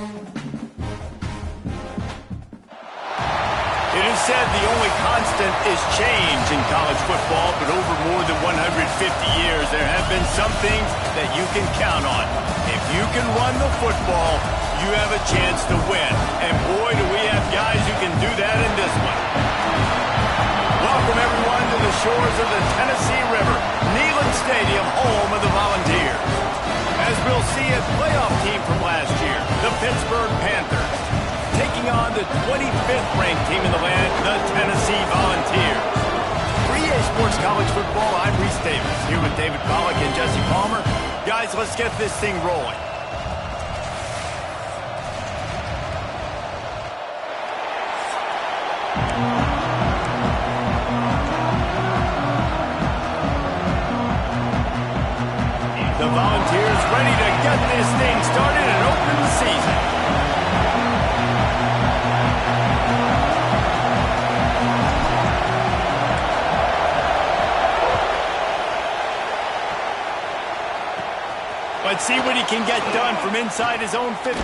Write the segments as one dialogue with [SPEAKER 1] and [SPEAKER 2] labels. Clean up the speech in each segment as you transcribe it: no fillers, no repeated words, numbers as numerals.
[SPEAKER 1] It is said the only constant is change in college football, but over more than 150 years, there have been some things that you can count on. If you can run the football, you have a chance to win. And boy, do we have guys who can do that in this one. Welcome, everyone, to the shores of the Tennessee River, Neyland Stadium, home of the Volunteers. As we'll see, a playoff team from last year, the Pittsburgh Panthers, taking on the 25th ranked team in the land, the Tennessee Volunteers. For EA Sports College Football, I'm Reese Davis, here with David Pollack and Jesse Palmer. Guys, let's get this thing rolling. The Volunteers ready to get this thing started and open the season. Let's see what he can get done from inside his own 15.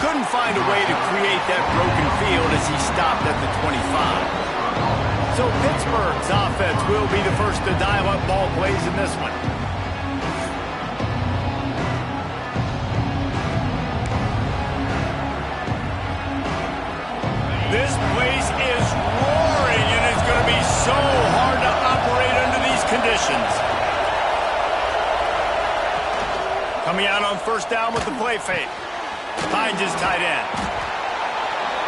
[SPEAKER 1] Couldn't find a way to create that broken field as he stopped at the 25. So Pittsburgh's offense will be the first to dial up ball plays in this one. This place is roaring, and it's going to be so hard to operate under these conditions. Coming out on first down with the play fake. Finds his tight end.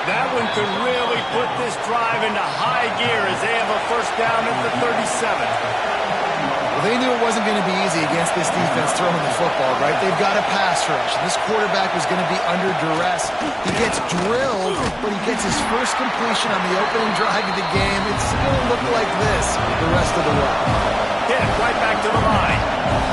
[SPEAKER 1] That one could really put this drive into high gear as they have a first down at the 37.
[SPEAKER 2] Well, they knew it wasn't going to be easy against this defense throwing the football, right? They've got a pass rush. This quarterback was going to be under duress. He gets drilled, but he gets his first completion on the opening drive of the game. It's going to look like this the rest of the way.
[SPEAKER 1] Hit right back to the line.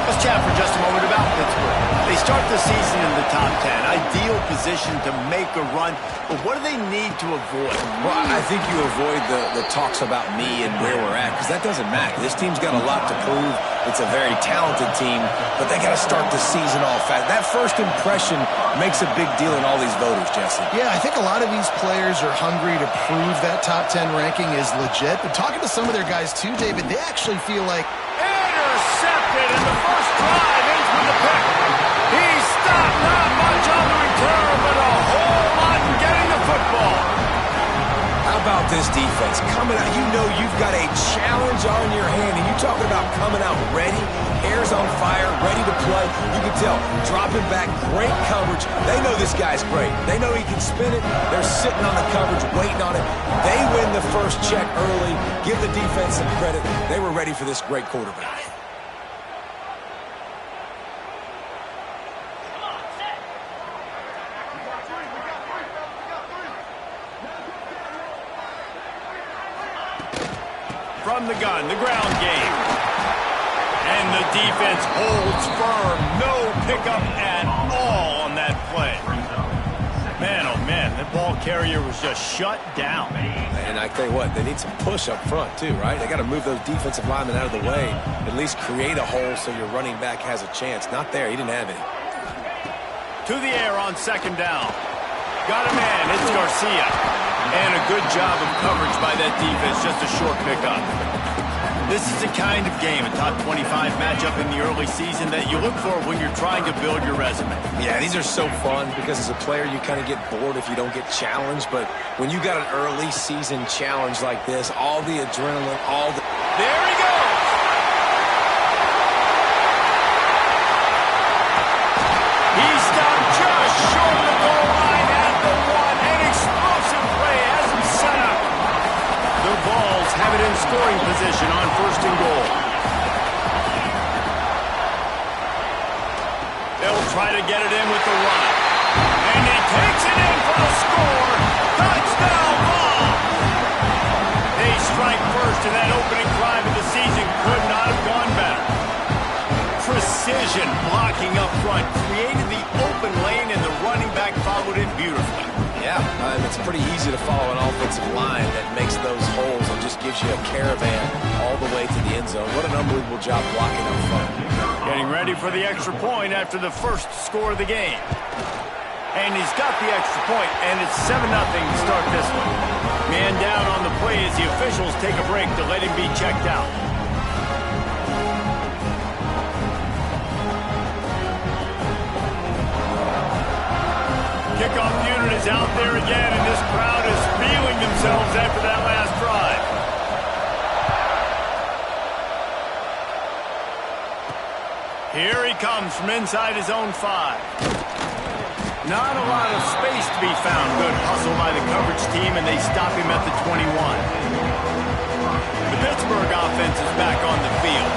[SPEAKER 1] Let's chat for just a moment about Pittsburgh. They start the season in the top 10. Ideal position to make a run. But what do they need to avoid?
[SPEAKER 3] Well, I think you avoid the talks about me and where we're at, because that doesn't matter. This team's got a lot to prove. It's a very talented team, but they got to start the season off fast. That first impression makes a big deal in all these voters, Jesse.
[SPEAKER 2] Yeah, I think a lot of these players are hungry to prove that top 10 ranking is legit. But talking to some of their guys too, David, they actually feel like
[SPEAKER 1] intercepted, and the first drive ends with the pick. He stopped, not much on the return, but a whole lot in getting the football.
[SPEAKER 3] How about this defense? Coming out, you know you've got a challenge on your hand, and you're talking about coming out ready, hair's on fire, ready to play. You can tell, dropping back, great coverage. They know this guy's great. They know he can spin it. They're sitting on the coverage, waiting on it. They win the first check early. Give the defense some credit. They were ready for this great quarterback.
[SPEAKER 1] From the gun, the ground game. And the defense holds firm. No pickup at all on that play. Man, oh man, that ball carrier was just shut down.
[SPEAKER 3] And I tell you what, they need some push up front too, right? They got to move those defensive linemen out of the way. At least create a hole so your running back has a chance. Not there, he didn't have any.
[SPEAKER 1] To the air on second down. Got a man, it's Garcia. And a good job of coverage by that defense, just a short pickup. This is the kind of game, a top 25 matchup in the early season that you look for when you're trying to build your resume.
[SPEAKER 3] Yeah, these are so fun because as a player you kind of get bored if you don't get challenged, but when you got an early season challenge like this, all the adrenaline, all the...
[SPEAKER 1] There he goes! He stopped just short of the goal line at the one. An explosive play as he set up. The Vols have it in scoring position on first and goal. They'll try to get it in with the run. And he takes it in for the score. Touchdown Vols! They strike first, and that opening drive of the season could not have gone better. Precision blocking up front created the open lane, and the running back followed it beautifully.
[SPEAKER 3] Yeah, it's pretty easy to follow an offensive line that makes those holes and just gives you a caravan all the way to the end zone. What an unbelievable job blocking up front.
[SPEAKER 1] Getting ready for the extra point after the first score of the game. And he's got the extra point, and it's 7-0 to start this one. Man down on the play as the officials take a break to let him be checked out. Kickoff unit is out there again, and this crowd is feeling themselves after that last drive. Here he comes from inside his own 5. Not a lot of space to be found. Good hustle by the coverage team, and they stop him at the 21. The Pittsburgh offense is back on the field.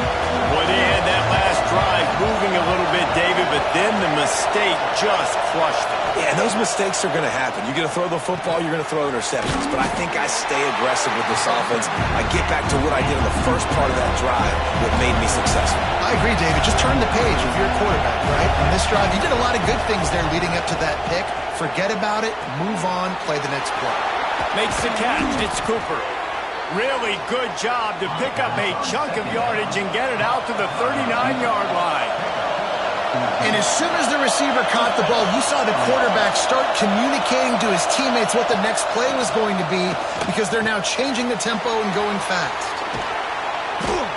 [SPEAKER 1] Boy, they had that last drive moving a little bit, David, but then the mistake just crushed them.
[SPEAKER 3] Yeah, those mistakes are going to happen. You're going to throw the football, you're going to throw interceptions. But I think I stay aggressive with this offense. I get back to what I did in the first part of that drive, what made me successful.
[SPEAKER 2] I agree, David. Just turn the page if you're a quarterback, right? On this drive, you did a lot of good things there leading up to that pick. Forget about it, move on, play the next play.
[SPEAKER 1] Makes the catch. It's Cooper. Really good job to pick up a chunk of yardage and get it out to the 39-yard line.
[SPEAKER 2] And as soon as the receiver caught the ball, you saw the quarterback start communicating to his teammates what the next play was going to be because they're now changing the tempo and going fast.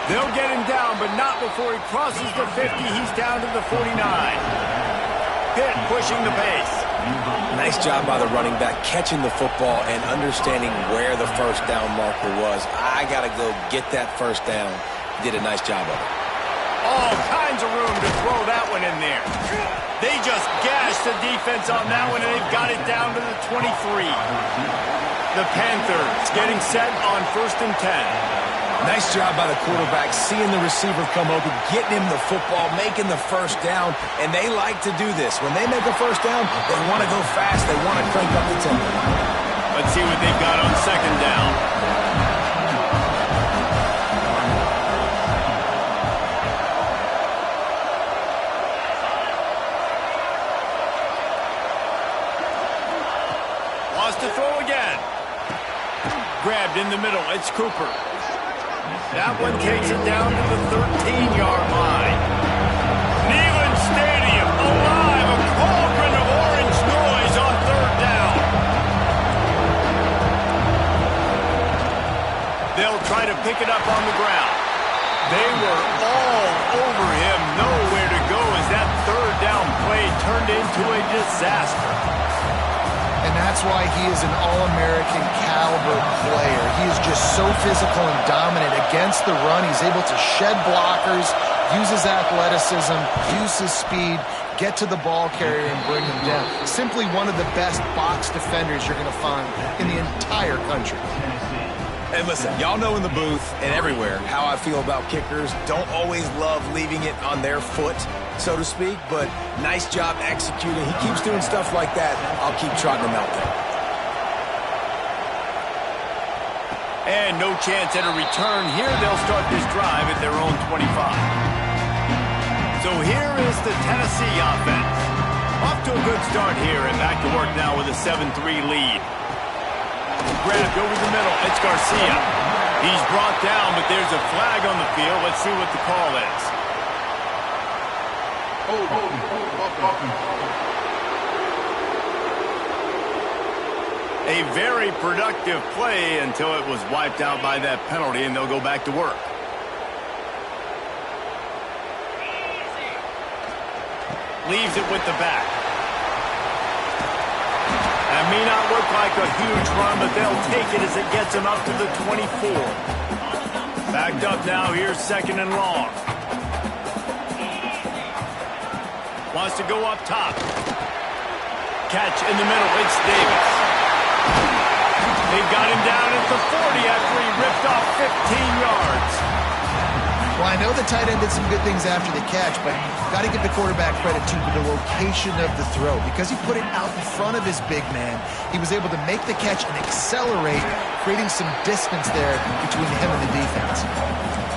[SPEAKER 1] They'll get him down, but not before he crosses the 50. He's down to the 49. Pitt pushing the pace.
[SPEAKER 3] Nice job by the running back, catching the football and understanding where the first down marker was. I got to go get that first down. He did a nice job of it.
[SPEAKER 1] All kinds of room to throw that one in there. They just gashed the defense on that one, and they've got it down to the 23. The Panthers getting set on 1st and 10.
[SPEAKER 3] Nice job by the quarterback, seeing the receiver come open, getting him the football, making the first down, and they like to do this. When they make a first down, they want to go fast. They want to crank up the tempo.
[SPEAKER 1] Let's see what they've got on 2nd down. Wants to throw again. Grabbed in the middle. It's Cooper. That one takes it down to the 13-yard line. Neyland Stadium alive, a cauldron of orange noise on 3rd down. They'll try to pick it up on the ground. They were all over him, nowhere to go as that 3rd down play turned into a disaster.
[SPEAKER 2] And that's why he is an All-American caliber player. He is just so physical and dominant against the run. He's able to shed blockers, use his athleticism, use his speed, get to the ball carrier and bring him down. Simply one of the best box defenders you're going to find in the entire country.
[SPEAKER 3] And listen, y'all know in the booth and everywhere how I feel about kickers. Don't always love leaving it on their foot, so to speak, but nice job executing. He keeps doing stuff like that. I'll keep trotting him out there.
[SPEAKER 1] And no chance at a return here. They'll start this drive at their own 25. So here is the Tennessee offense. Off to a good start here and back to work now with a 7-3 lead. Grabbed over the middle. It's Garcia. He's brought down, but there's a flag on the field. Let's see what the call is. A very productive play until it was wiped out by that penalty, and they'll go back to work. Leaves it with the back. That may not look like a huge run, but they'll take it as it gets them up to the 24. Backed up now. Here's 2nd and long. Wants to go up top. Catch in the middle. It's Davis. They've got him down at the 40 after he ripped off 15 yards.
[SPEAKER 2] Well, I know the tight end did some good things after the catch, but got to give the quarterback credit to the location of the throw. Because he put it out in front of his big man, he was able to make the catch and accelerate, creating some distance there between him and the defense.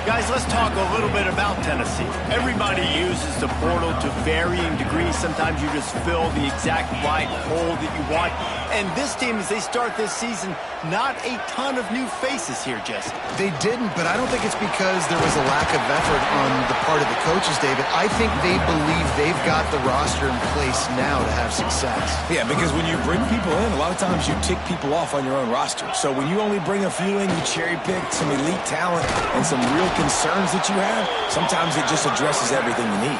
[SPEAKER 1] Guys, let's talk a little bit about Tennessee. Everybody uses the portal to varying degrees. Sometimes you just fill the exact right hole that you want. And this team, as they start this season, not a ton of new faces here, Jesse.
[SPEAKER 2] They didn't, but I don't think it's because there was a lack of effort on the part of the coaches, David. I think they believe they've got the roster in place now to have success.
[SPEAKER 3] Yeah, because when you bring people in, a lot of times you tick people off on your own roster. So when you only bring a few in, you cherry-pick some elite talent and some real concerns that you have, sometimes it just addresses everything you need.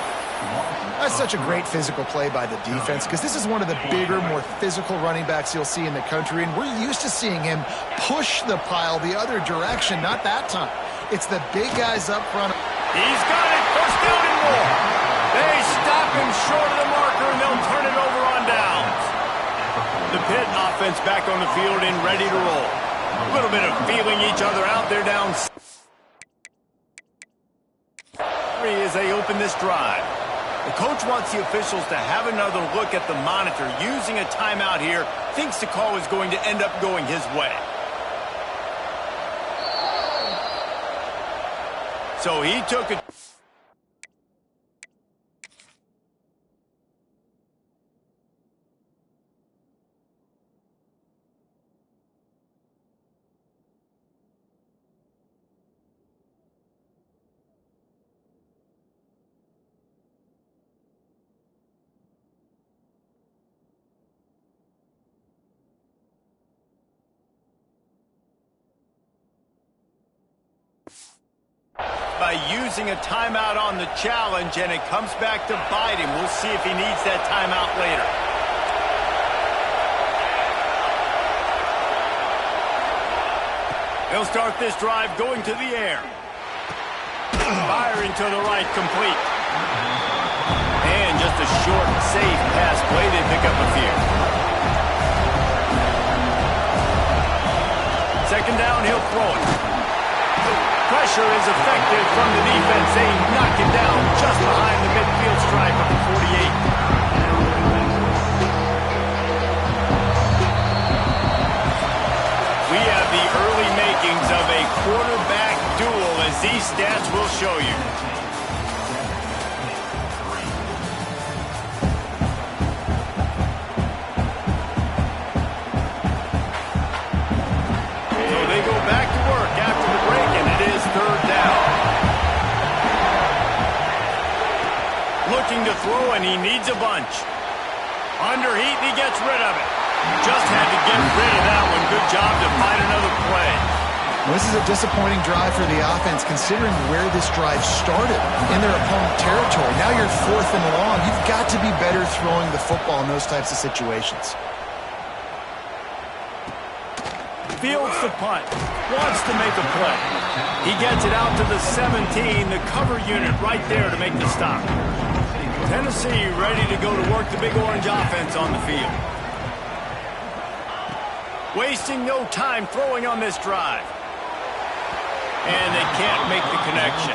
[SPEAKER 2] That's such a great physical play by the defense because this is one of the bigger, more physical running backs you'll see in the country, and we're used to seeing him push the pile the other direction. Not that time. It's the big guys up front.
[SPEAKER 1] He's got it. First down and more. They stop him short of the marker, and they'll turn it over on downs. The Pitt offense back on the field and ready to roll. A little bit of feeling each other out. They're down 3 as they open this drive. The coach wants the officials to have another look at the monitor. Using a timeout here, thinks the call is going to end up going his way. So he took it. By using a timeout on the challenge, and it comes back to bite him. We'll see if he needs that timeout later. He'll start this drive going to the air. Firing to the right, complete. And just a short, safe pass play. They pick up a few. Second down, he'll throw it. Pressure is effective from the defense. They knock it down just behind the midfield stripe of the 48. We have the early makings of a quarterback duel, as these stats will show you. Looking to throw, and he needs a bunch. Under heat, and he gets rid of it. Just had to get rid of that one. Good job to find another play.
[SPEAKER 2] Well, this is a disappointing drive for the offense, considering where this drive started in their opponent territory. Now you're 4th and long. You've got to be better throwing the football in those types of situations.
[SPEAKER 1] Fields the punt. Wants to make a play. He gets it out to the 17. The cover unit right there to make the stop. Tennessee ready to go to work the Big Orange offense on the field. Wasting no time throwing on this drive. And they can't make the connection.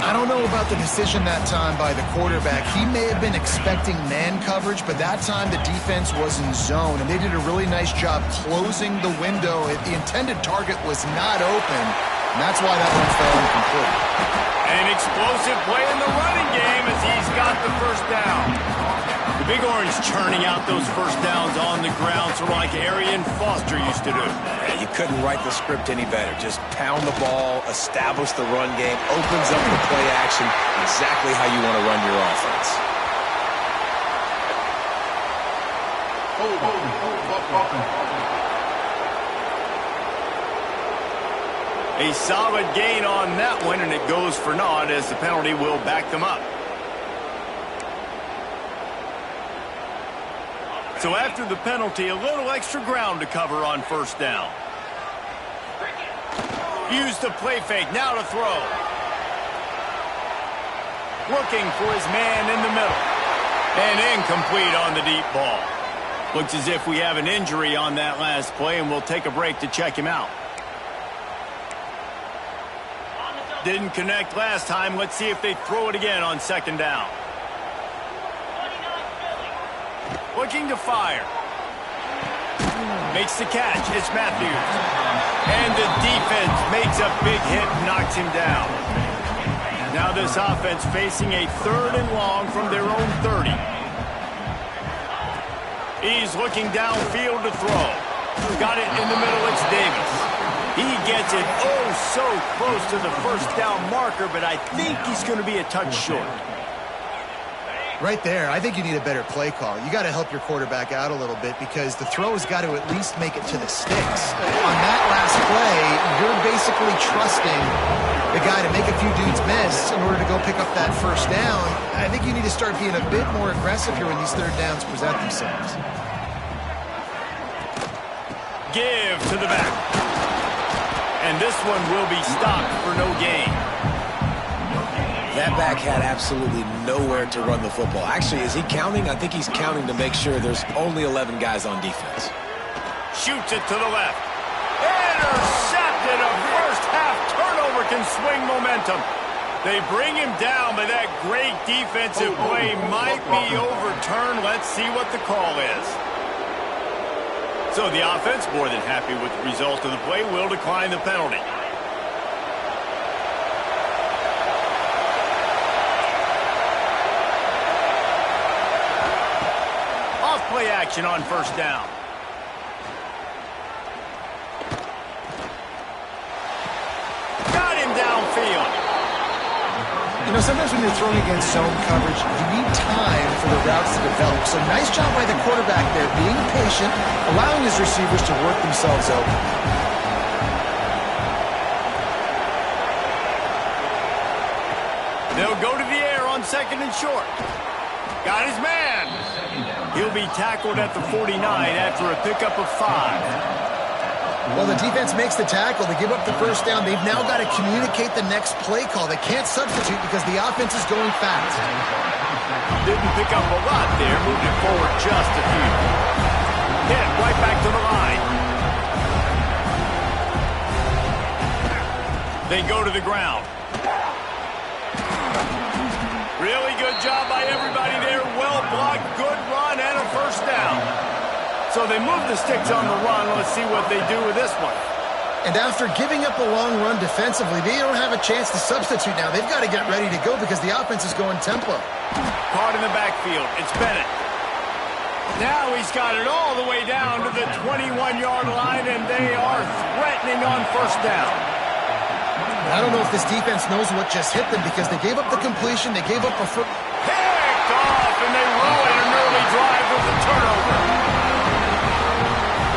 [SPEAKER 2] I don't know about the decision that time by the quarterback. He may have been expecting man coverage, but that time the defense was in zone, and they did a really nice job closing the window. The intended target was not open, and that's why that one fell incomplete.
[SPEAKER 1] An explosive play in the running game as he's got the first down. The Big Orange churning out those first downs on the ground, sort of like Arian Foster used to do.
[SPEAKER 3] Yeah, you couldn't write the script any better. Just pound the ball, establish the run game, opens up the play action, exactly how you want to run your offense.
[SPEAKER 1] A solid gain on that one, and it goes for naught as the penalty will back them up. So after the penalty, a little extra ground to cover on first down. Use the play fake, now to throw. Looking for his man in the middle. And incomplete on the deep ball. Looks as if we have an injury on that last play, and we'll take a break to check him out. Didn't connect last time. Let's see if they throw it again on second down. Looking to fire. Makes the catch. It's Matthews. And the defense makes a big hit and knocks him down. Now this offense facing a 3rd and long from their own 30. He's looking downfield to throw. Got it in the middle. It's Davis. He gets it so close to the first down marker, but I think he's going to be a touch short.
[SPEAKER 2] Right there, I think you need a better play call. You got to help your quarterback out a little bit because the throw has got to at least make it to the sticks. On that last play, you're basically trusting the guy to make a few dudes miss in order to go pick up that first down. I think you need to start being a bit more aggressive here when these 3rd downs present themselves.
[SPEAKER 1] Give to the back. And this one will be stopped for no gain.
[SPEAKER 3] That back had absolutely nowhere to run the football. Actually, is he counting? I think he's counting to make sure there's only 11 guys on defense.
[SPEAKER 1] Shoots it to the left. Intercepted. A first-half turnover can swing momentum. They bring him down, but that great defensive play might be overturned. Let's see what the call is. So the offense, more than happy with the result of the play, will decline the penalty. Play action on first down. Got him downfield.
[SPEAKER 2] You know, sometimes when you're throwing against zone coverage, you need time for the routes to develop. So nice job by the quarterback there, being patient, allowing his receivers to work themselves open.
[SPEAKER 1] They'll go to the air on 2nd and short. Got his man. He'll be tackled at the 49 after a pickup of 5.
[SPEAKER 2] Well, the defense makes the tackle. They give up the first down. They've now got to communicate the next play call. They can't substitute because the offense is going fast.
[SPEAKER 1] Didn't pick up a lot there. Moved it forward just a few. Hit right back to the line. They go to the ground. Really good job by everybody there. Well blocked, good run, and a first down. So they move the sticks on the run. Let's see what they do with this one.
[SPEAKER 2] And after giving up a long run defensively, they don't have a chance to substitute now. They've got to get ready to go because the offense is going tempo.
[SPEAKER 1] Caught in the backfield. It's Bennett. Now he's got it all the way down to the 21-yard line, and they are threatening on first down.
[SPEAKER 2] I don't know if this defense knows what just hit them because they gave up the completion, they gave up a first.
[SPEAKER 1] Picked off, and they ruin an early drive with the turnover.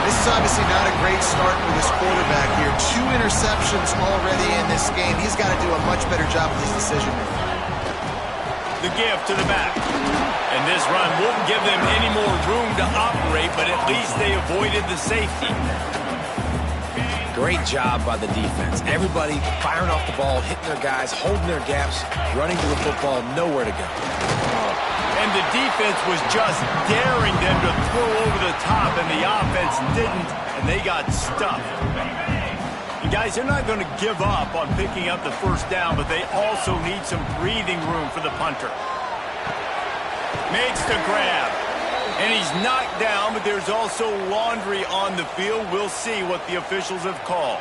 [SPEAKER 2] This is obviously not a great start for this quarterback here. 2 interceptions already in this game. He's got to do a much better job with his decision-making.
[SPEAKER 1] The give to the back. And this run won't give them any more room to operate, but at least they avoided the safety.
[SPEAKER 3] Great job by the defense. Everybody firing off the ball, hitting their guys, holding their gaps, running to the football, nowhere to go.
[SPEAKER 1] And the defense was just daring them to throw over the top, and the offense didn't, and they got stuffed. And guys, they're not going to give up on picking up the first down, but they also need some breathing room for the punter. Makes the grab. And he's knocked down, but there's also laundry on the field. We'll see what the officials have called.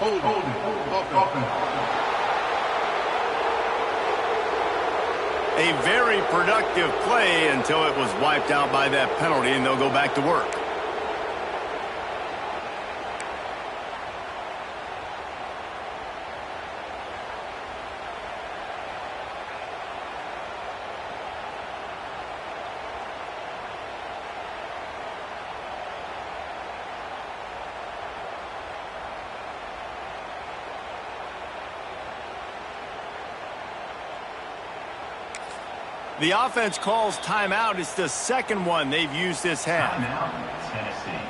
[SPEAKER 1] A very productive play until it was wiped out by that penalty, and they'll go back to work. The offense calls timeout. It's the second one they've used this half.
[SPEAKER 4] Timeout, Tennessee.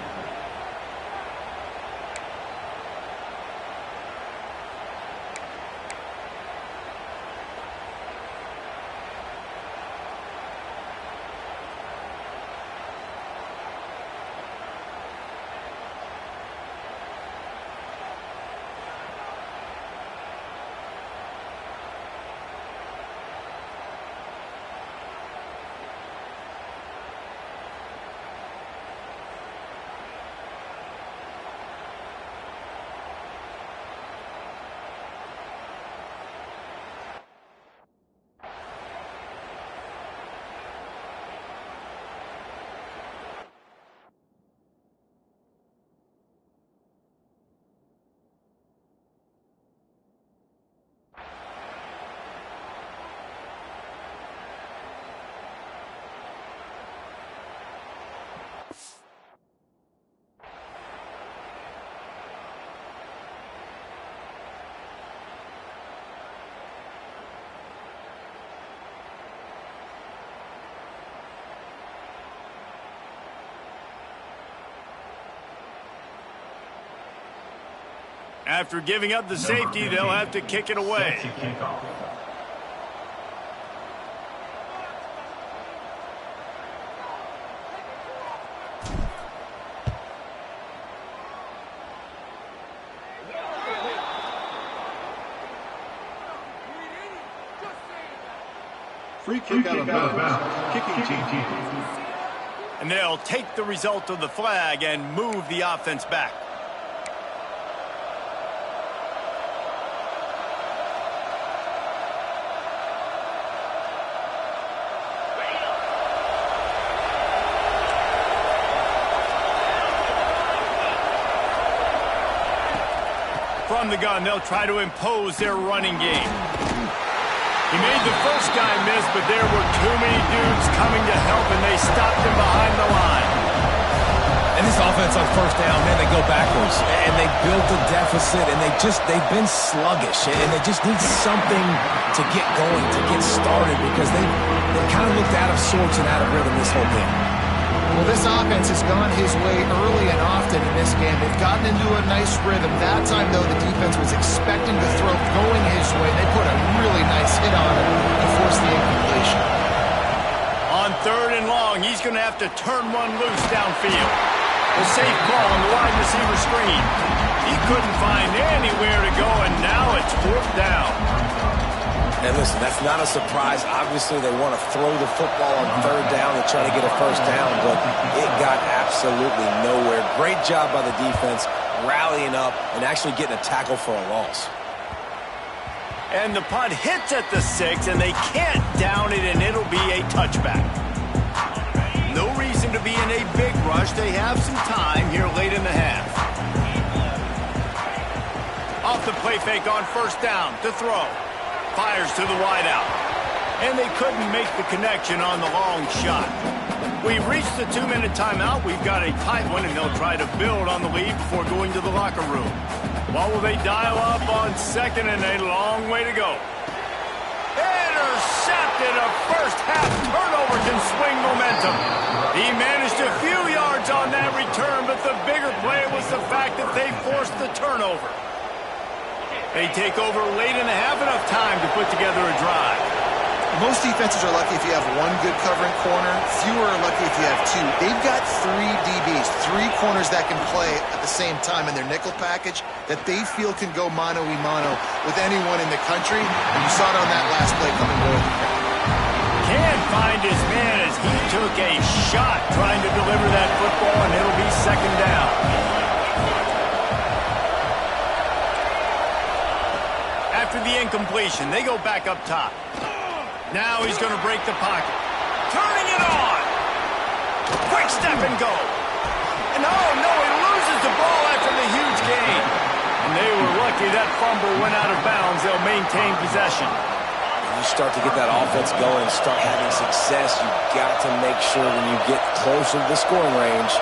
[SPEAKER 1] After giving up the safety, they'll have to kick it away.
[SPEAKER 4] Free kick out of bounds. Kicking team.
[SPEAKER 1] And they'll take the result of the flag and move the offense back. From the gun, they'll try to impose their running game. He made the first guy miss, but there were too many dudes coming to help, and they stopped him behind the line.
[SPEAKER 3] And this offense on first down, man, they go backwards. And they built a deficit, and they've been sluggish. And they just need something to get going, to get started, because they kind of looked out of sorts and out of rhythm this whole game.
[SPEAKER 2] Well, this offense has gone his way early and often in this game. They've gotten into a nice rhythm. That time, though, the defense was expecting the throw going his way. They put a really nice hit on him to force the incompletion.
[SPEAKER 1] On 3rd and long, he's going to have to turn one loose downfield. The safe ball on the wide receiver screen. He couldn't find anywhere to go, and now it's 4th down.
[SPEAKER 3] And listen, that's not a surprise. Obviously, they want to throw the football on 3rd down and try to get a first down, but it got absolutely nowhere. Great job by the defense, rallying up and actually getting a tackle for a loss.
[SPEAKER 1] And the punt hits at the 6, and they can't down it, and it'll be a touchback. No reason to be in a big rush. They have some time here late in the half. Off the play fake on 1st down to throw. Fires to the wideout. And they couldn't make the connection on the long shot. We've reached the 2-minute timeout. We've got a tight one, and they'll try to build on the lead before going to the locker room. What will they dial up on 2nd and a long way to go? Intercepted. A first-half turnover can swing momentum. He managed a few yards on that return, but the bigger play was the fact that they forced the turnover. They take over late in the half, enough time to put together a drive.
[SPEAKER 2] Most defenses are lucky if you have one good covering corner. Fewer are lucky if you have two. They've got 3 DBs, 3 corners that can play at the same time in their nickel package that they feel can go mano-a-mano with anyone in the country. And you saw it on that last play coming north.
[SPEAKER 1] Can't find his man as he took a shot trying to deliver that football, and it'll be 2nd down. After the incompletion, they go back up top. Now he's going to break the pocket. Turning it on. Quick step and go. And oh no, he loses the ball after the huge gain. And they were lucky that fumble went out of bounds. They'll maintain possession.
[SPEAKER 3] When you start to get that offense going and start having success, you've got to make sure when you get closer to the scoring range,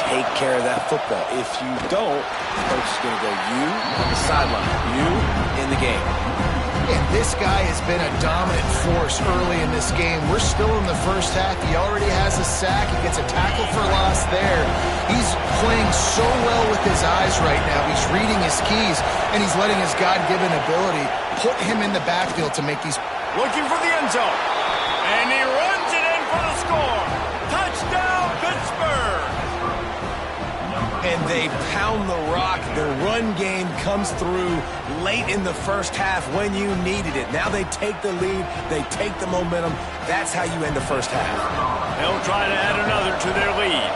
[SPEAKER 3] take care of that football. If you don't, the coach is going to go you on the sideline, you in the game.
[SPEAKER 2] And this guy has been a dominant force early in this game. We're still in the first half. He already has a sack. He gets a tackle for loss there. He's playing so well with his eyes right now. He's reading his keys, and he's letting his God-given ability put him in the backfield to make these.
[SPEAKER 1] Looking for the end zone. And he runs it in for the score. Touchdown, Pittsburgh.
[SPEAKER 3] And they pound the rock. The run game comes through late in the first half when you needed it. Now they take the lead. They take the momentum. That's how you end the first half.
[SPEAKER 1] They'll try to add another to their lead.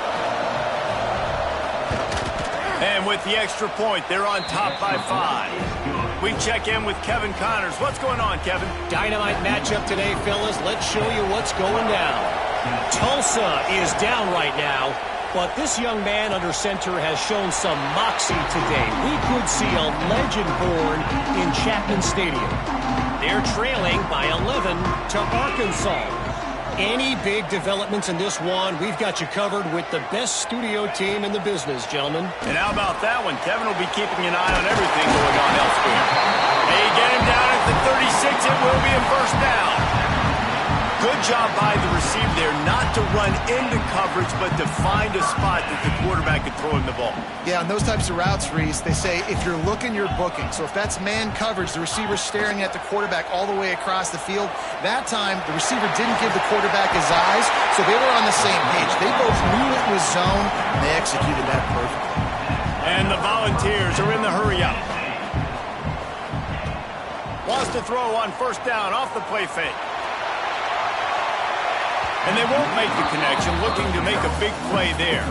[SPEAKER 1] And with the extra point, they're on top by 5. We check in with Kevin Connors. What's going on, Kevin?
[SPEAKER 5] Dynamite matchup today, fellas. Let's show you what's going down. Tulsa is down right now. But this young man under center has shown some moxie today. We could see a legend born in Chapman Stadium. They're trailing by 11 to Arkansas. Any big developments in this one, we've got you covered with the best studio team in the business, gentlemen.
[SPEAKER 1] And how about that one? Kevin will be keeping an eye on everything going on elsewhere. They get him down at the 36. It will be a first down. Good job by the receiver there not to run into coverage, but to find a spot that the quarterback could throw him the ball.
[SPEAKER 2] Yeah, on those types of routes, Reese, they say if you're looking, you're booking. So if that's man coverage, the receiver's staring at the quarterback all the way across the field. That time, the receiver didn't give the quarterback his eyes, so they were on the same page. They both knew it was zone, and they executed that perfectly.
[SPEAKER 1] And the Volunteers are in the hurry-up. Wants to throw on first down off the play fake. And they won't make the connection, looking to make a big play there.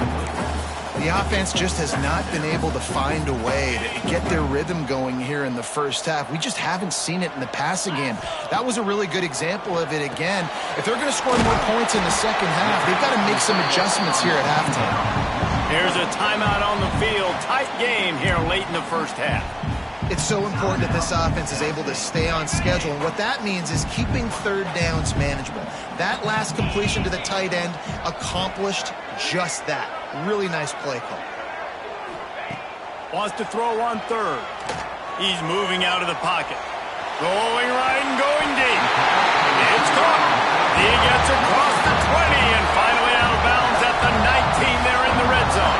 [SPEAKER 2] The offense just has not been able to find a way to get their rhythm going here in the first half. We just haven't seen it in the passing game. That was a really good example of it again. If they're going to score more points in the second half, they've got to make some adjustments here at halftime.
[SPEAKER 1] Here's a timeout on the field. Tight game here late in the first half.
[SPEAKER 2] It's so important that this offense is able to stay on schedule, and what that means is keeping third downs manageable. That last completion to the tight end accomplished just that. Really nice play call.
[SPEAKER 1] Wants to throw on third. He's moving out of the pocket. Going right and going deep. It's caught. He gets across the 20 and finally out of bounds at the 19 there in the red zone.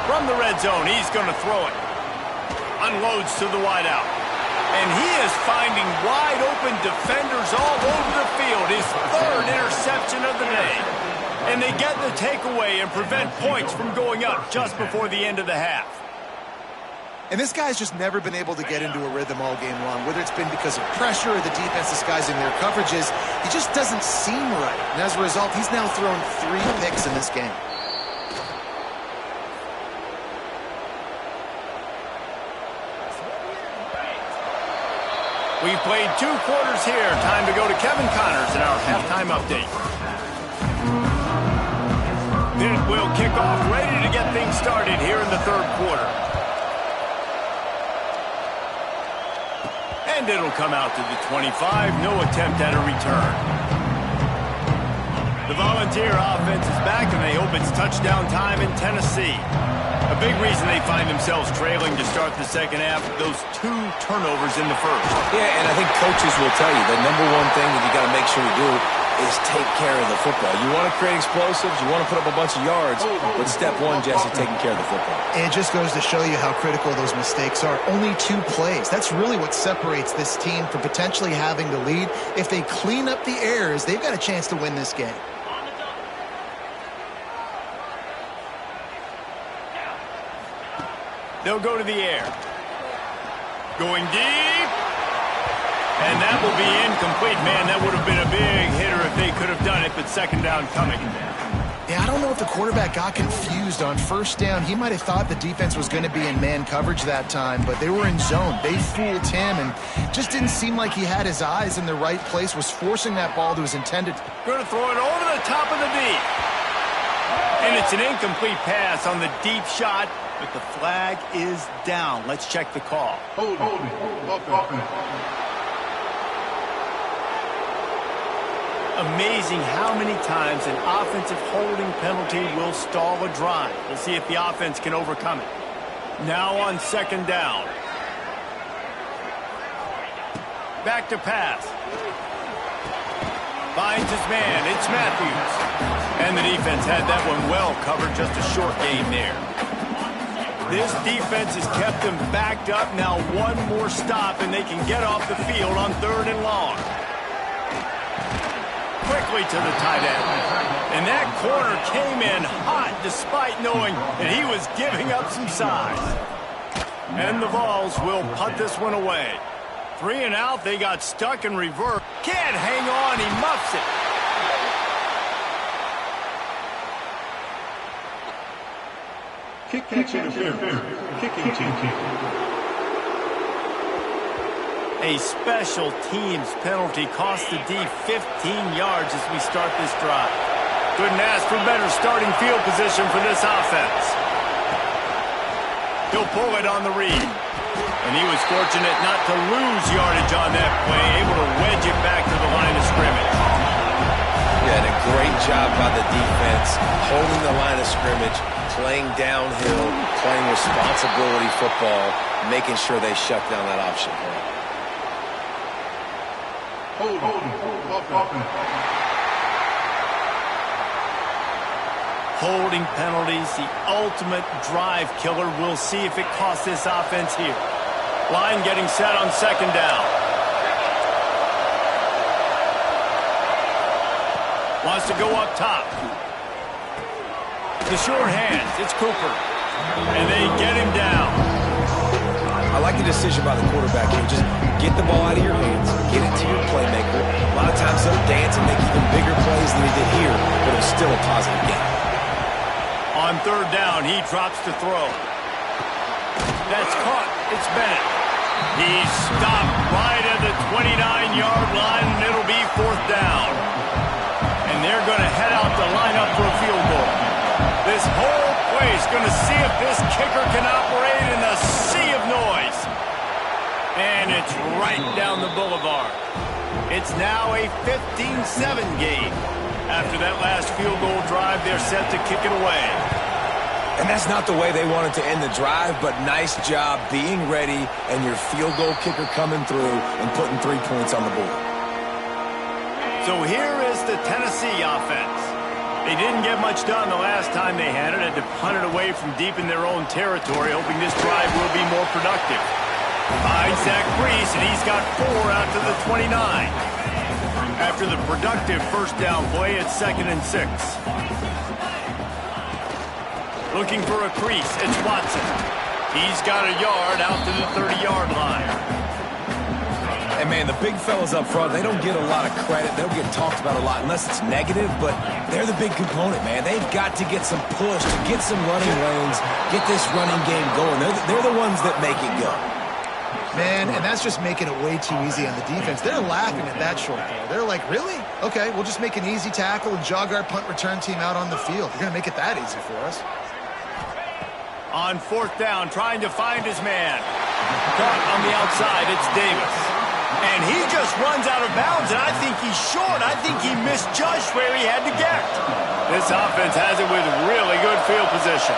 [SPEAKER 1] From the red zone, he's going to throw it. Unloads to the wideout. And he is finding wide-open defenders all over the field. His third interception of the day. And they get the takeaway and prevent points from going up just before the end of the half.
[SPEAKER 2] And this guy's just never been able to get into a rhythm all game long, whether it's been because of pressure or the defense disguising their coverages. He just doesn't seem right. And as a result, he's now thrown 3 picks in this game.
[SPEAKER 1] We've played 2 quarters here. Time to go to Kevin Connors in our halftime update. Pitt will kick off, ready to get things started here in the third quarter. And it'll come out to the 25. No attempt at a return. The Volunteer offense is back, and they hope it's touchdown time in Tennessee. A big reason they find themselves trailing to start the second half, those 2 turnovers in the first.
[SPEAKER 3] Yeah, and I think coaches will tell you the number one thing that you got to make sure you do is take care of the football. You want to create explosives, you want to put up a bunch of yards, but step one, Jesse, taking care of the football.
[SPEAKER 2] And it just goes to show you how critical those mistakes are. Only 2 plays. That's really what separates this team from potentially having the lead. If they clean up the errors, they've got a chance to win this game.
[SPEAKER 1] They'll go to the air. Going deep. And that will be incomplete. Man, that would have been a big hitter if they could have done it, but second down coming.
[SPEAKER 2] Yeah, I don't know if the quarterback got confused on first down. He might have thought the defense was going to be in man coverage that time, but they were in zone. They fooled him, and just didn't seem like he had his eyes in the right place, was forcing that ball to his intended.
[SPEAKER 1] Going to throw it over the top of the deep. And it's an incomplete pass on the deep shot, but the flag is down. Let's check the call.
[SPEAKER 4] Hold it.
[SPEAKER 1] Amazing how many times an offensive holding penalty will stall a drive. We'll see if the offense can overcome it. Now on second down. Back to pass. Finds his man. It's Matthews. And the defense had that one well covered. Just a short game there. This defense has kept them backed up. Now one more stop and they can get off the field on third and long. Quickly to the tight end. And that corner came in hot despite knowing that he was giving up some size. And the Vols will punt this one away. 3 and out, they got stuck in reverse. Can't hang on, he muffs it.
[SPEAKER 4] Kick interference. Kicking team.
[SPEAKER 1] A special teams penalty cost the D 15 yards as we start this drive. Couldn't ask for better starting field position for this offense. He'll pull it on the read. And he was fortunate not to lose yardage on that play, able to wedge it back to the line of scrimmage.
[SPEAKER 3] Yeah, and a great job by the defense, holding the line of scrimmage, playing downhill, playing responsibility football, making sure they shut down that option play.
[SPEAKER 1] Holding penalties, the ultimate drive killer. We'll see if it costs this offense here. Line getting set on second down. Wants to go up top. The short hands, it's Cooper. And they get him down.
[SPEAKER 3] I like the decision by the quarterback here. Just get the ball out of your hands, get it to your playmaker. A lot of times he'll dance and make even bigger plays than he did here, but it was still a positive game.
[SPEAKER 1] On third down, he drops to throw. That's caught. It's Bennett. He's stopped right at the 29-yard line, and it'll be fourth down. And they're going to head out to line up for a field goal. This whole place going to see if this kicker can operate in a sea of noise. And it's right down the boulevard. It's now a 15-7 game. After that last field goal drive, they're set to kick it away.
[SPEAKER 3] And that's not the way they wanted to end the drive, but nice job being ready and your field goal kicker coming through and putting 3 points on the board.
[SPEAKER 1] So here is the Tennessee offense. They didn't get much done the last time they had it. Had to punt it away from deep in their own territory, hoping this drive will be more productive. Finds Zach Brees, and he's got 4 out to the 29. After the productive first down play, it's 2nd and 6. Looking for a crease, it's Watson. He's got a yard out to the 30-yard line.
[SPEAKER 3] And, man, the big fellas up front, they don't get a lot of credit. They don't get talked about a lot unless it's negative, but they're the big component, man. They've got to get some push, to get some running lanes, get this running game going. They're the ones that make it go.
[SPEAKER 2] Man, and that's just making it way too easy on the defense. They're laughing at that short throw. They're like, really? Okay, we'll just make an easy tackle and jog our punt return team out on the field. You're going to make it that easy for us.
[SPEAKER 1] On fourth down, trying to find his man. Caught on the outside, it's Davis. And he just runs out of bounds, and I think he's short. I think he misjudged where he had to get. This offense has it with really good field position.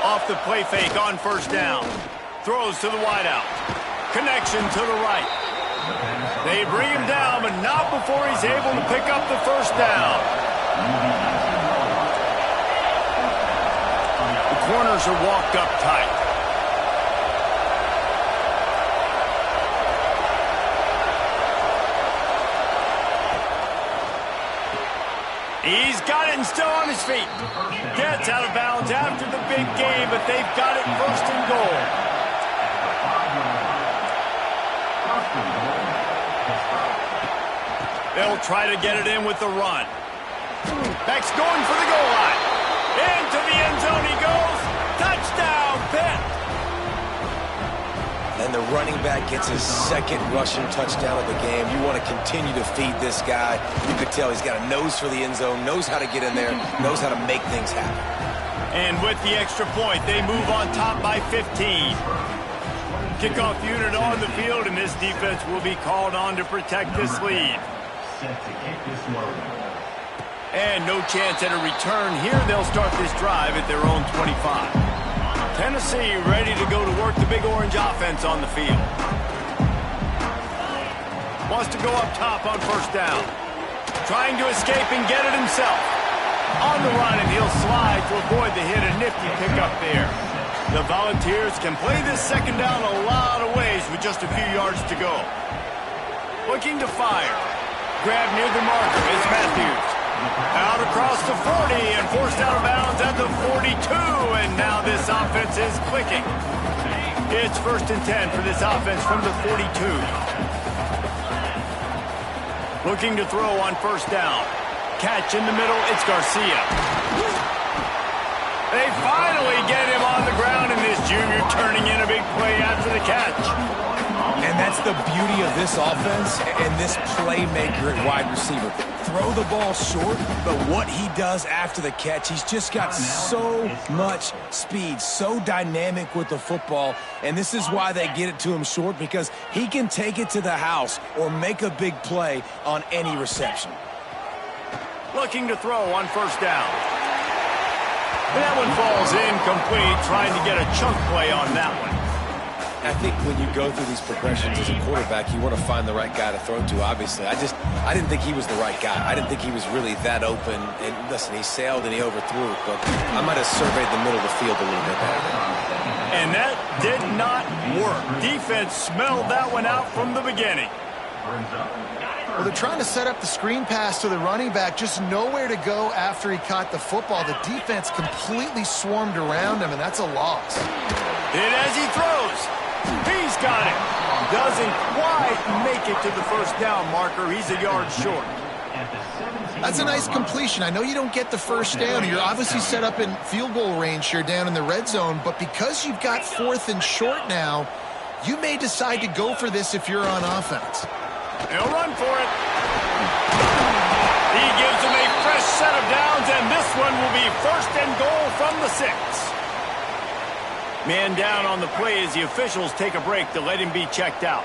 [SPEAKER 1] Off the play fake on first down. Throws to the wideout. Connection to the right. They bring him down, but not before he's able to pick up the first down. The corners are walked up tight. He's got it and still on his feet. Gets out of bounds after the big game, but they've got it first and goal. They'll try to get it in with the run. Beck's going for the goal line. Into the end zone he goes. Touchdown, Pitt.
[SPEAKER 3] And the running back gets his 2nd rushing touchdown of the game. You want to continue to feed this guy. You could tell he's got a nose for the end zone, knows how to get in there, knows how to make things happen.
[SPEAKER 1] And with the extra point, they move on top by 15. Kickoff unit on the field, and this defense will be called on to protect this lead. And no chance at a return here. They'll start this drive at their own 25. Tennessee ready to go to work the big orange offense on the field. Wants to go up top on first down. Trying to escape and get it himself. On the run, and he'll slide to avoid the hit. A nifty pickup there. The Volunteers can play this second down a lot of ways with just a few yards to go. Looking to fire. Grab near the marker is Matthews. Out across the 40 and forced out of bounds at the 42. And now this offense is clicking. It's 1st and 10 for this offense from the 42. Looking to throw on first down. Catch in the middle, it's Garcia. They finally get him on the ground, and this junior turning in a big play after the catch.
[SPEAKER 3] And That's the beauty of this offense and this playmaker at wide receiver. Throw the ball short, but what he does after the catch, he's just got so much speed, so dynamic with the football, and this is why they get it to him short, because he can take it to the house or make a big play on any reception.
[SPEAKER 1] Looking to throw on first down. And that one falls incomplete, trying to get a chunk play on that one.
[SPEAKER 3] I think when you go through these progressions as a quarterback, you want to find the right guy to throw to, obviously. I didn't think he was the right guy. I didn't think he was really that open. And listen, he sailed and he overthrew it, but I might have surveyed the middle of the field a little bit better.
[SPEAKER 1] And that did not work. Defense smelled that one out from the beginning.
[SPEAKER 2] Well, they're trying to set up the screen pass to the running back, just nowhere to go after he caught the football. The defense completely swarmed around him, and that's a loss.
[SPEAKER 1] And as he throws, he's got it. Doesn't quite make it to the first down marker. He's a yard short.
[SPEAKER 2] That's a nice completion. I know you don't get the first down. You're obviously set up in field goal range here down in the red zone, but because you've got 4th and short now, you may decide to go for this if you're on offense.
[SPEAKER 1] He'll run for it. He gives him a fresh set of downs, and this one will be 1st and goal from the 6. Man down on the play as the officials take a break to let him be checked out.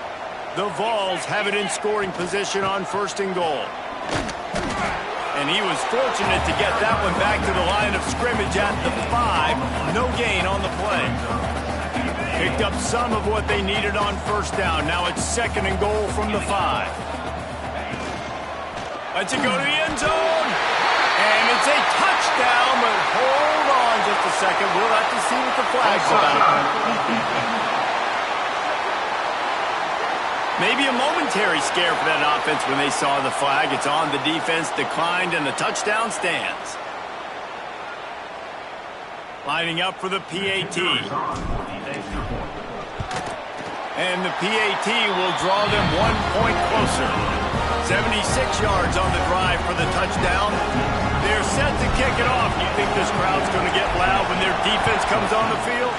[SPEAKER 1] The Vols have it in scoring position on 1st and goal. And he was fortunate to get that one back to the line of scrimmage at the 5. No gain on the play. Picked up some of what they needed on first down. Now it's 2nd and goal from the 5. Let's it go to the end zone. And it's a touchdown, but hold on just a second. We'll have to see what the flag's about. Maybe a momentary scare for that offense when they saw the flag. It's on, the defense declined, and the touchdown stands. Lining up for the PAT. And the PAT will draw them 1 point closer. 76 yards on the drive for the touchdown. They're set to kick it off. You think this crowd's going to get loud when their defense comes on the field?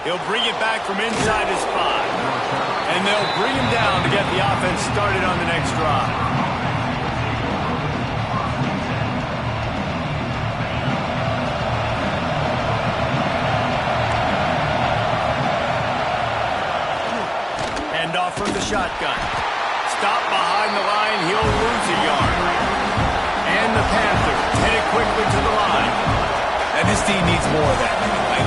[SPEAKER 1] He'll bring it back from inside his 5. And they'll bring him down to get the offense started on the next drive. Off from the shotgun. Stop behind the line. He'll lose a yard. And the Panthers hit it quickly to the line.
[SPEAKER 3] And this team needs more of that.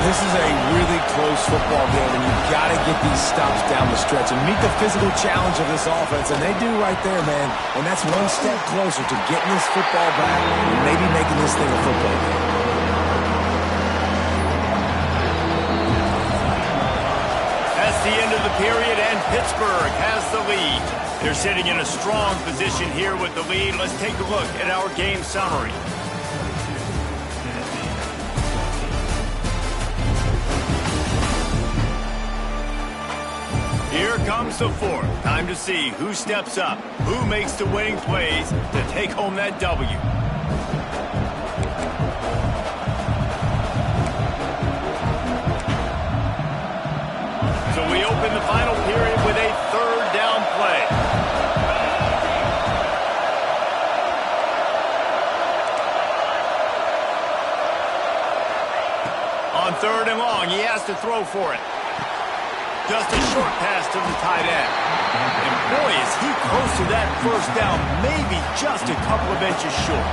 [SPEAKER 3] This is a really close football game, and you've got to get these stops down the stretch and meet the physical challenge of this offense, and they do right there, man. And that's one step closer to getting this football back and maybe making this thing a football game.
[SPEAKER 1] The end of the period, and Pittsburgh has the lead. They're sitting in a strong position here with the lead. Let's take a look at our game summary. Here comes the 4th. Time to see who steps up, who makes the winning plays to take home that W. So we open the final period with a 3rd down play. On 3rd and long, he has to throw for it. Just a short pass to the tight end. And boy, is he close to that first down, maybe just a couple of inches short.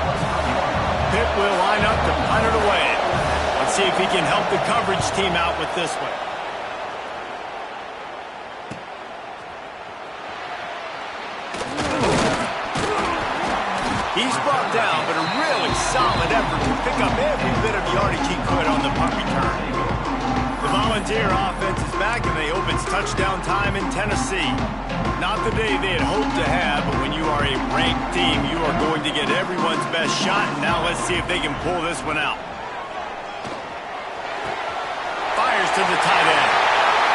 [SPEAKER 1] Pitt will line up to punt it away. Let's see if he can help the coverage team out with this one. He's brought down, but a really solid effort to pick up every bit of yardage he could on the punt return. The Volunteer offense is back, and they hope it's touchdown time in Tennessee. Not the day they had hoped to have, but when you are a ranked team, you are going to get everyone's best shot, and now let's see if they can pull this one out. Fires to the tight end.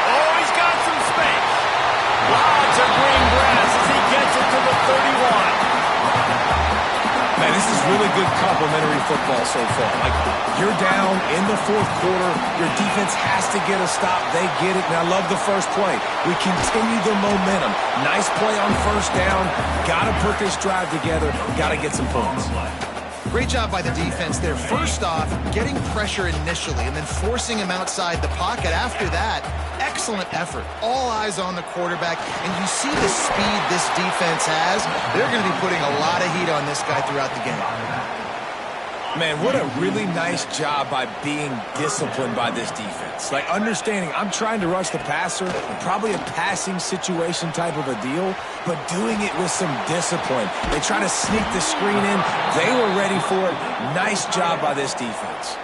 [SPEAKER 1] Oh, he's got some space. Lots of green grass as he gets it to the 31.
[SPEAKER 3] Man, this is really good complementary football so far. Like, you're down in the fourth quarter. Your defense has to get a stop. They get it, and I love the first play. We continue the momentum. Nice play on first down. Got to put this drive together. Got to get some points.
[SPEAKER 2] Great job by the defense there. First off, getting pressure initially and then forcing him outside the pocket. After that, excellent effort. All eyes on the quarterback, and you see the speed this defense has. They're going to be putting a lot of heat on this guy throughout the game.
[SPEAKER 3] Man, what a really nice job by being disciplined by this defense. Like, understanding I'm trying to rush the passer, probably a passing situation type of a deal, but doing it with some discipline. They try to sneak the screen in. They were ready for it. Nice job by this defense.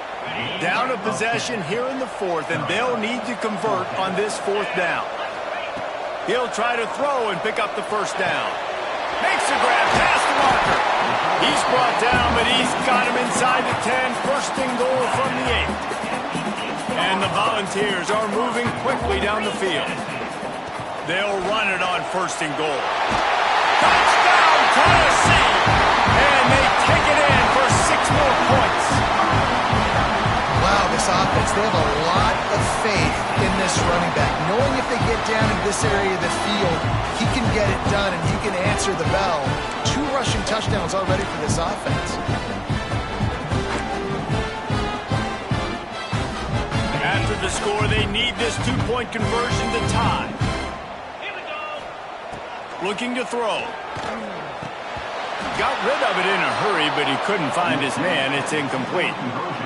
[SPEAKER 1] Down a possession here in the fourth, and they'll need to convert on this fourth down. He'll try to throw and pick up the first down. Makes a grab past the marker. He's brought down, but he's got him inside the 10. First and goal from the 8. And the Volunteers are moving quickly down the field. They'll run it on first and goal. Touchdown, Tennessee! And they take it in for 6 more points.
[SPEAKER 2] Wow, this offense, they have a lot of faith in this running back. Knowing if they get down in this area of the field, he can get it done and he can answer the bell. 2 rushing touchdowns already for this offense.
[SPEAKER 1] After the score, they need this 2-point conversion to tie. Looking to throw. Got rid of it in a hurry, but he couldn't find his man. It's incomplete.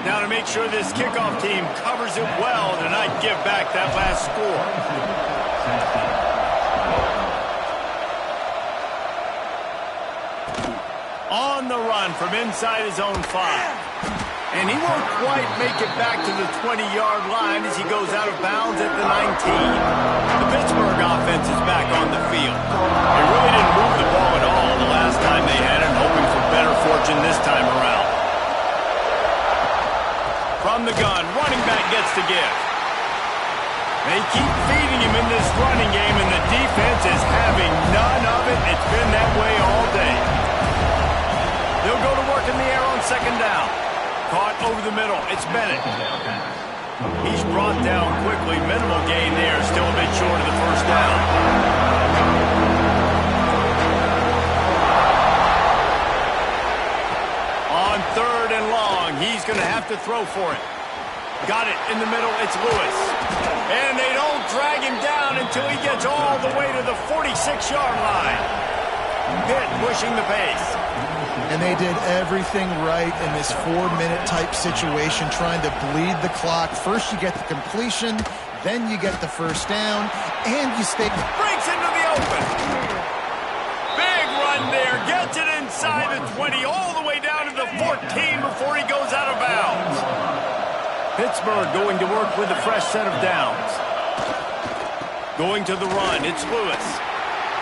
[SPEAKER 1] Now to make sure this kickoff team covers it well to not give back that last score. On the run from inside his own 5. And he won't quite make it back to the 20-yard line as he goes out of bounds at the 19. The Pittsburgh offense is back on the field. They really didn't move the ball at all the last time they had it, hoping for better fortune this time around. From the gun, running back gets to give. They keep feeding him in this running game, and the defense is having none of it. It's been that way all day. They'll go to work in the air on second down. Caught over the middle. It's Bennett. He's brought down quickly. Minimal gain there. Still a bit short of the first down. On third and long, he's going to have to throw for it. Got it in the middle. It's Lewis. And they don't drag him down until he gets all the way to the 46-yard line. Pitt pushing the pace.
[SPEAKER 2] And they did everything right in this 4-minute type situation, trying to bleed the clock. First you get the completion, then you get the first down, and you stay...
[SPEAKER 1] Breaks into the open. Big run there. Gets it inside the 20, all the way down to the 14 before he goes out of bounds. Pittsburgh going to work with a fresh set of downs. Going to the run. It's Lewis.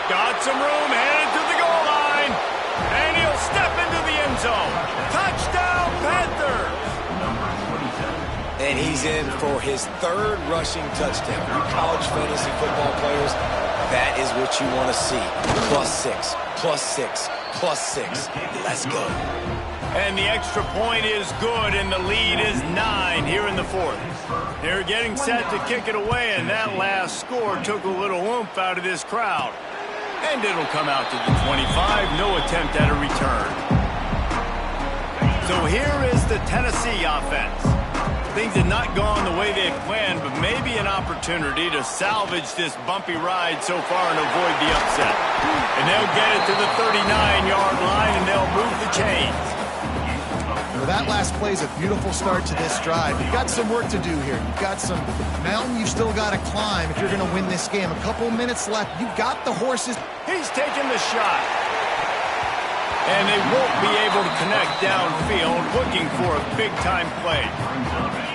[SPEAKER 1] Got some room, headed to the goal line. And he'll step into the end zone. Touchdown, Panthers!
[SPEAKER 3] And he's in for his 3rd rushing touchdown. You college fantasy football players, that is what you want to see. +6, +6, +6. Let's go.
[SPEAKER 1] And the extra point is good, and the lead is 9 here in the 4th. They're getting set to kick it away, and that last score took a little oomph out of this crowd. And it'll come out to the 25. No attempt at a return. So here is the Tennessee offense. Things had not gone the way they planned, but maybe an opportunity to salvage this bumpy ride so far and avoid the upset. And they'll get it to the 39-yard line, and they'll move the chains.
[SPEAKER 2] Well, that last play is a beautiful start to this drive. You've got some work to do here. You've got some mountain you've still got to climb if you're going to win this game. A couple minutes left. You've got the horses.
[SPEAKER 1] He's taking the shot. And they won't be able to connect downfield, looking for a big-time play.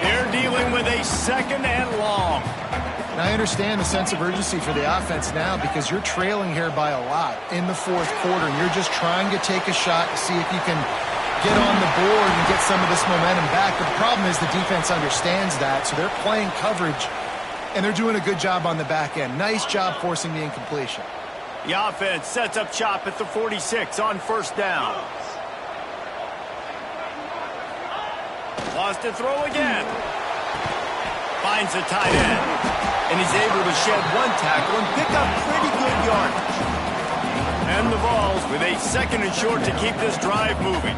[SPEAKER 1] They're dealing with a 2nd and long.
[SPEAKER 2] And I understand the sense of urgency for the offense now because you're trailing here by a lot in the 4th quarter, and you're just trying to take a shot to see if you can get on the board and get some of this momentum back. But the problem is the defense understands that, so they're playing coverage, and they're doing a good job on the back end. Nice job forcing the incompletion.
[SPEAKER 1] The offense sets up shop at the 46 on first down. Toss to throw again. Finds the tight end. And he's able to shed one tackle and pick up pretty good yardage. And the Vols with a 2nd and short to keep this drive moving.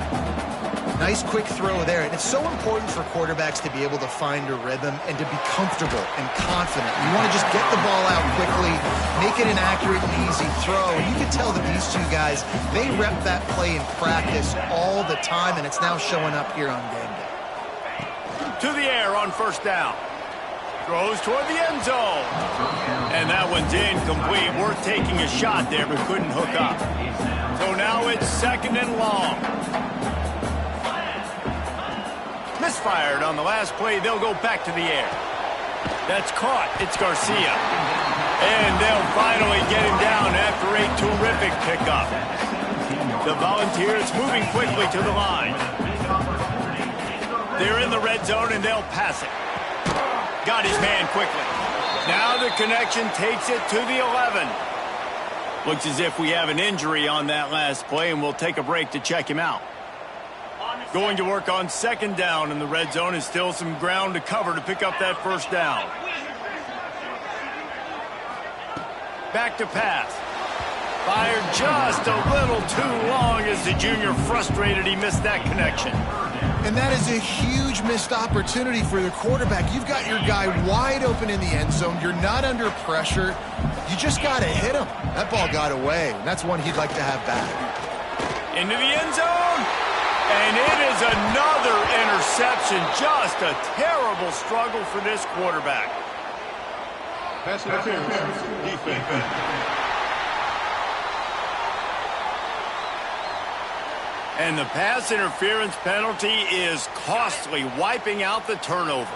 [SPEAKER 2] Nice quick throw there. And it's so important for quarterbacks to be able to find a rhythm and to be comfortable and confident. You want to just get the ball out quickly, make it an accurate and easy throw. And you can tell that these two guys, they rep that play in practice all the time, and it's now showing up here on game day.
[SPEAKER 1] To the air on 1st down. Throws toward the end zone. And that one's incomplete. Worth taking a shot there, but couldn't hook up. So now it's 2nd and long. Misfired on the last play. They'll go back to the air. That's caught. It's Garcia. And they'll finally get him down after a terrific pickup. The Volunteers moving quickly to the line. They're in the red zone, and they'll pass it. Got his man quickly. Now the connection takes it to the 11. Looks as if we have an injury on that last play, and we'll take a break to check him out. Going to work on 2nd down in the red zone, and still some ground to cover to pick up that 1st down. Back to pass. Fired just a little too long as the junior frustrated he missed that connection.
[SPEAKER 2] And that is a huge missed opportunity for the quarterback. You've got your guy wide open in the end zone. You're not under pressure. You just got to hit him. That ball got away, and that's one he'd like to have back.
[SPEAKER 1] Into the end zone. And it is another interception. Just a terrible struggle for this quarterback.
[SPEAKER 4] Pass interference. Defense.
[SPEAKER 1] And the pass interference penalty is costly, wiping out the turnover.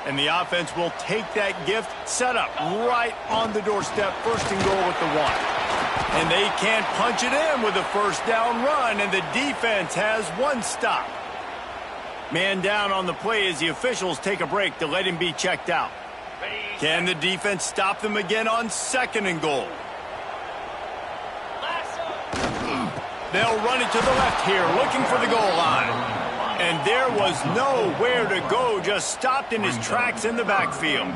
[SPEAKER 1] And the offense will take that gift, set up right on the doorstep, 1st and goal at the 1. And they can't punch it in with a 1st down run, and the defense has one stop. Man down on the play as the officials take a break to let him be checked out. Can the defense stop them again on 2nd and goal? They'll run it to the left here, looking for the goal line. And there was nowhere to go, just stopped in his tracks in the backfield.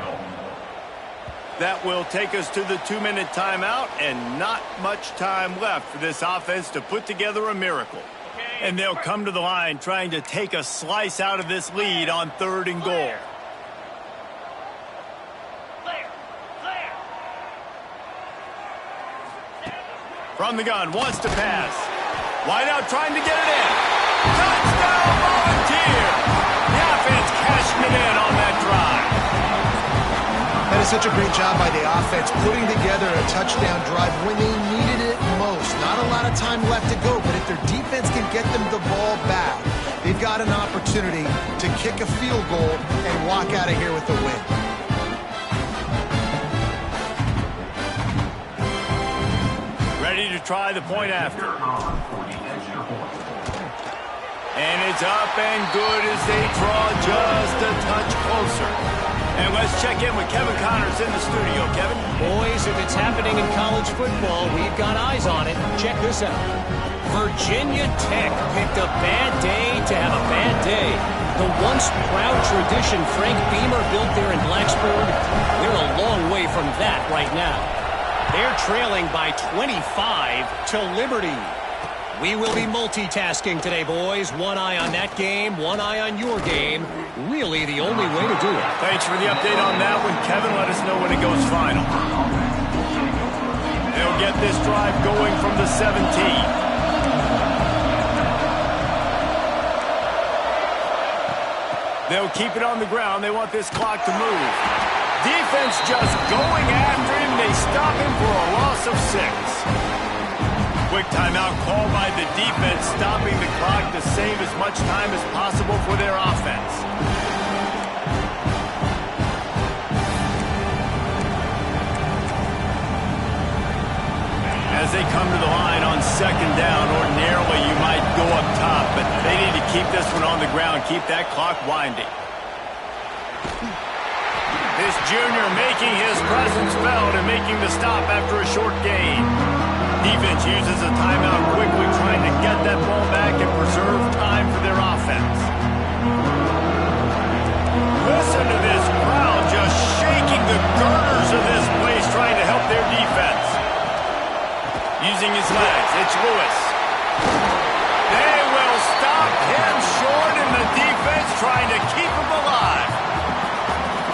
[SPEAKER 1] That will take us to the 2-minute timeout, and not much time left for this offense to put together a miracle. And they'll come to the line trying to take a slice out of this lead on 3rd and goal. From the gun, wants to pass. Wide out, trying to get it in. Touchdown, Volunteer! The offense cashing it in on that drive.
[SPEAKER 2] That is such a great job by the offense, putting together a touchdown drive when they needed it most. Not a lot of time left to go, but if their defense can get them the ball back, they've got an opportunity to kick a field goal and walk out of here with a win.
[SPEAKER 1] Ready to try the point after. And it's up and good as they draw just a touch closer. And let's check in with Kevin Connors in the studio. Kevin?
[SPEAKER 5] Boys, if it's happening in college football, we've got eyes on it. Check this out. Virginia Tech picked a bad day to have a bad day. The once proud tradition Frank Beamer built there in Blacksburg, they're a long way from that right now. They're trailing by 25 to Liberty. We will be multitasking today, boys. One eye on that game, one eye on your game. Really the only way to do it.
[SPEAKER 1] Thanks for the update on that one, Kevin. Let us know when it goes final. They'll get this drive going from the 17. They'll keep it on the ground. They want this clock to move. Defense just going after him. They stop him for a loss of 6. Quick timeout call by the defense, stopping the clock to save as much time as possible for their offense. As they come to the line on 2nd down, ordinarily you might go up top, but they need to keep this one on the ground, keep that clock winding. This junior making his presence felt and making the stop after a short gain. Defense uses a timeout quickly, trying to get that ball back and preserve time for their offense. Listen to this crowd just shaking the girders of this place trying to help their defense. Using his legs, it's Lewis. They will stop him short, and the defense trying to keep him alive.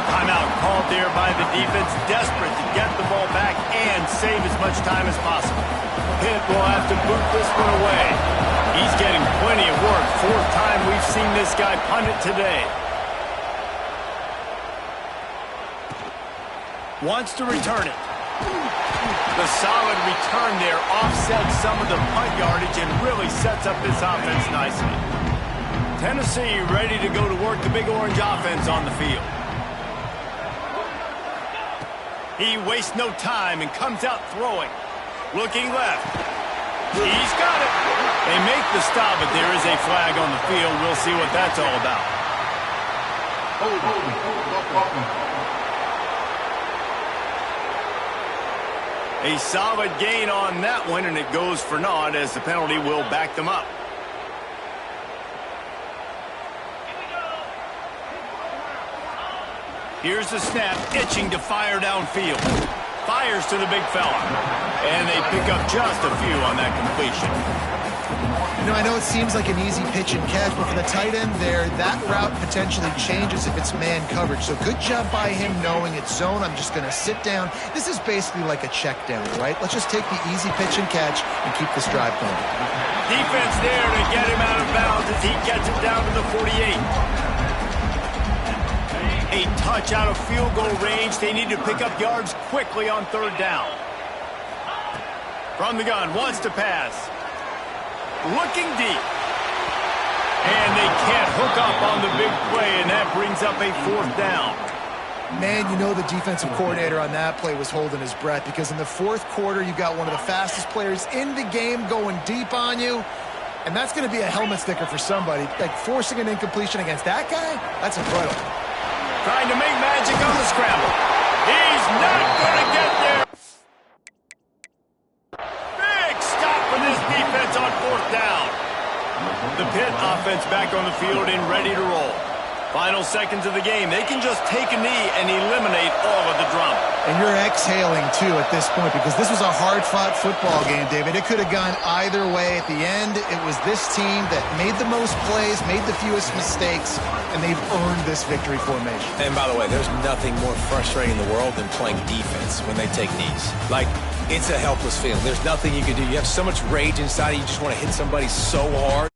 [SPEAKER 1] Timeout called there by the defense, desperate to get the ball back and save as much time as possible. Pitt will have to boot this one away. He's getting plenty of work. Fourth time we've seen this guy punt it today. Wants to return it. The solid return there offsets some of the punt yardage and really sets up this offense nicely. Tennessee ready to go to work the Big Orange offense on the field. He wastes no time and comes out throwing. Looking left. He's got it. They make the stop, but there is a flag on the field. We'll see what that's all about. A solid gain on that one, and it goes for naught as the penalty will back them up. Here's the snap, itching to fire downfield. Fires to the big fella. And they pick up just a few on that completion.
[SPEAKER 2] You know, I know it seems like an easy pitch and catch, but for the tight end there, that route potentially changes if it's man coverage. So good job by him knowing it's zone. I'm just going to sit down. This is basically like a check down, right? Let's just take the easy pitch and catch and keep this drive going.
[SPEAKER 1] Defense there to get him out of bounds as he gets it down to the 48. A touch out of field goal range. They need to pick up yards quickly on third down. From the gun, wants to pass. Looking deep. And they can't hook up on the big play, and that brings up a fourth down.
[SPEAKER 2] Man, you know the defensive coordinator on that play was holding his breath, because in the fourth quarter, you got one of the fastest players in the game going deep on you, and that's going to be a helmet sticker for somebody. Like, forcing an incompletion against that guy, that's incredible.
[SPEAKER 1] Trying to make magic on the scramble. He's not going to get there. Big stop for this defense on fourth down. The Pitt offense back on the field and ready to roll. Final seconds of the game. They can just take a knee and eliminate all of the drama.
[SPEAKER 2] And you're exhaling, too, at this point, because this was a hard-fought football game, David. It could have gone either way. At the end, it was this team that made the most plays, made the fewest mistakes, and they've earned this victory formation.
[SPEAKER 3] And by the way, there's nothing more frustrating in the world than playing defense when they take knees. Like, it's a helpless feeling. There's nothing you can do. You have so much rage inside you just want to hit somebody so hard.